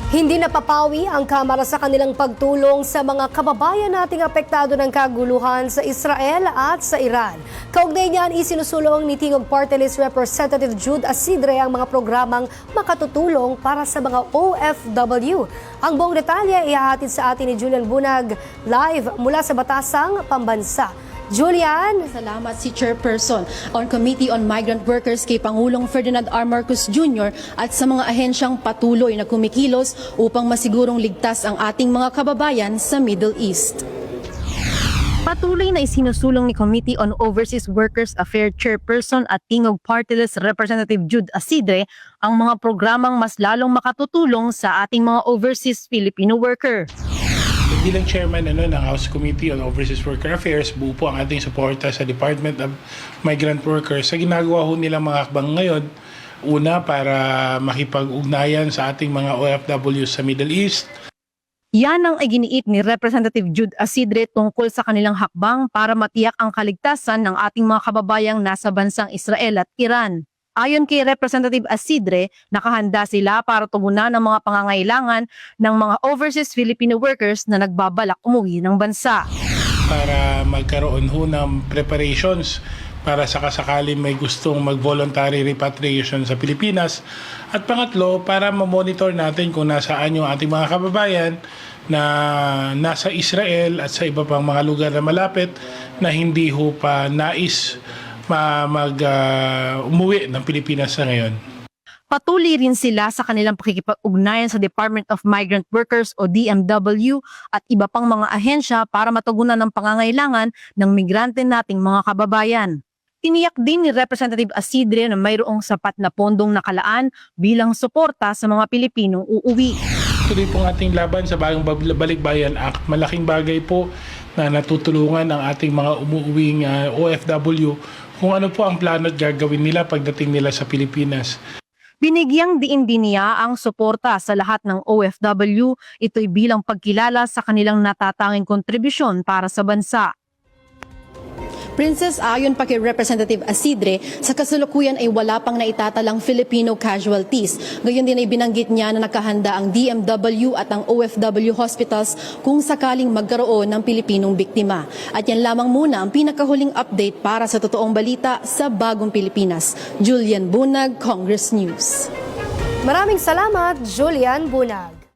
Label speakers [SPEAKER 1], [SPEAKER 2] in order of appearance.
[SPEAKER 1] Hindi napapawi ang Kamara sa kanilang pagtulong sa mga kababayan nating apektado ng kaguluhan sa Israel at sa Iran. Kaugnay niyan, isinusulong ni Tingog Party List Representative Jude Asidre ang mga programang makatutulong para sa mga OFW. Ang buong detalye ihahatid sa atin ni Julian Bunag live mula sa Batasang, Pambansa. Julian!
[SPEAKER 2] Salamat si Chairperson on Committee on Migrant Workers kay Pangulong Ferdinand R. Marcos Jr. at sa mga ahensyang patuloy na kumikilos upang masigurong ligtas ang ating mga kababayan sa Middle East.
[SPEAKER 3] Patuloy na isinusulong ni Committee on Overseas Workers Affairs Chairperson at Tingog Party List Representative Jude Asidre ang mga programang mas lalong makatutulong sa ating mga overseas Filipino worker.
[SPEAKER 4] Bilang chairman ng House Committee on Overseas Worker Affairs, buo po ang ating suporta sa Department of Migrant Workers sa ginagawa ho nilang mga hakbang ngayon. Una, para makipag-ugnayan sa ating mga OFW sa Middle East.
[SPEAKER 3] Yan ang iginiit ni Representative Jude Asidre tungkol sa kanilang hakbang para matiyak ang kaligtasan ng ating mga kababayang nasa bansang Israel at Iran. Ayon kay Representative Asidre, nakahanda sila para tugunan ang mga pangangailangan ng mga overseas Filipino workers na nagbabalak umuwi ng bansa.
[SPEAKER 4] Para magkaroon ho ng preparations para sa kasakali may gustong mag-voluntary repatriation sa Pilipinas. At pangatlo, para ma-monitor natin kung nasaan yung ating mga kababayan na nasa Israel at sa iba pang mga lugar na malapit na hindi ho pa nais umuwi ng Pilipinas sa ngayon.
[SPEAKER 3] Patuloy rin sila sa kanilang pakikipag-ugnayan sa Department of Migrant Workers o DMW at iba pang mga ahensya para matugunan ang pangangailangan ng migrante nating mga kababayan. Tiniyak din ni Representative Asidre na mayroong sapat na pondong nakalaan bilang suporta sa mga Pilipinong uuwi.
[SPEAKER 4] Tuloy pong ating laban sa Bagong Balikbayan Act. Malaking bagay po na natutulungan ang ating mga umuuwing OFW kung ano po ang plano at gagawin nila pagdating nila sa Pilipinas.
[SPEAKER 3] Binigyang diin din niya ang suporta sa lahat ng OFW, ito'y bilang pagkilala sa kanilang natatanging kontribusyon para sa bansa.
[SPEAKER 2] Princess, ayon pa kay Representative Asidre, sa kasalukuyan ay wala pang naitatalang Filipino casualties. Gayon din ay binanggit niya na nakahanda ang DMW at ang OFW hospitals kung sakaling magkaroon ng Pilipinong biktima. At yan lamang muna ang pinakahuling update para sa totoong balita sa Bagong Pilipinas. Julian Bunag, Congress News.
[SPEAKER 1] Maraming salamat, Julian Bunag.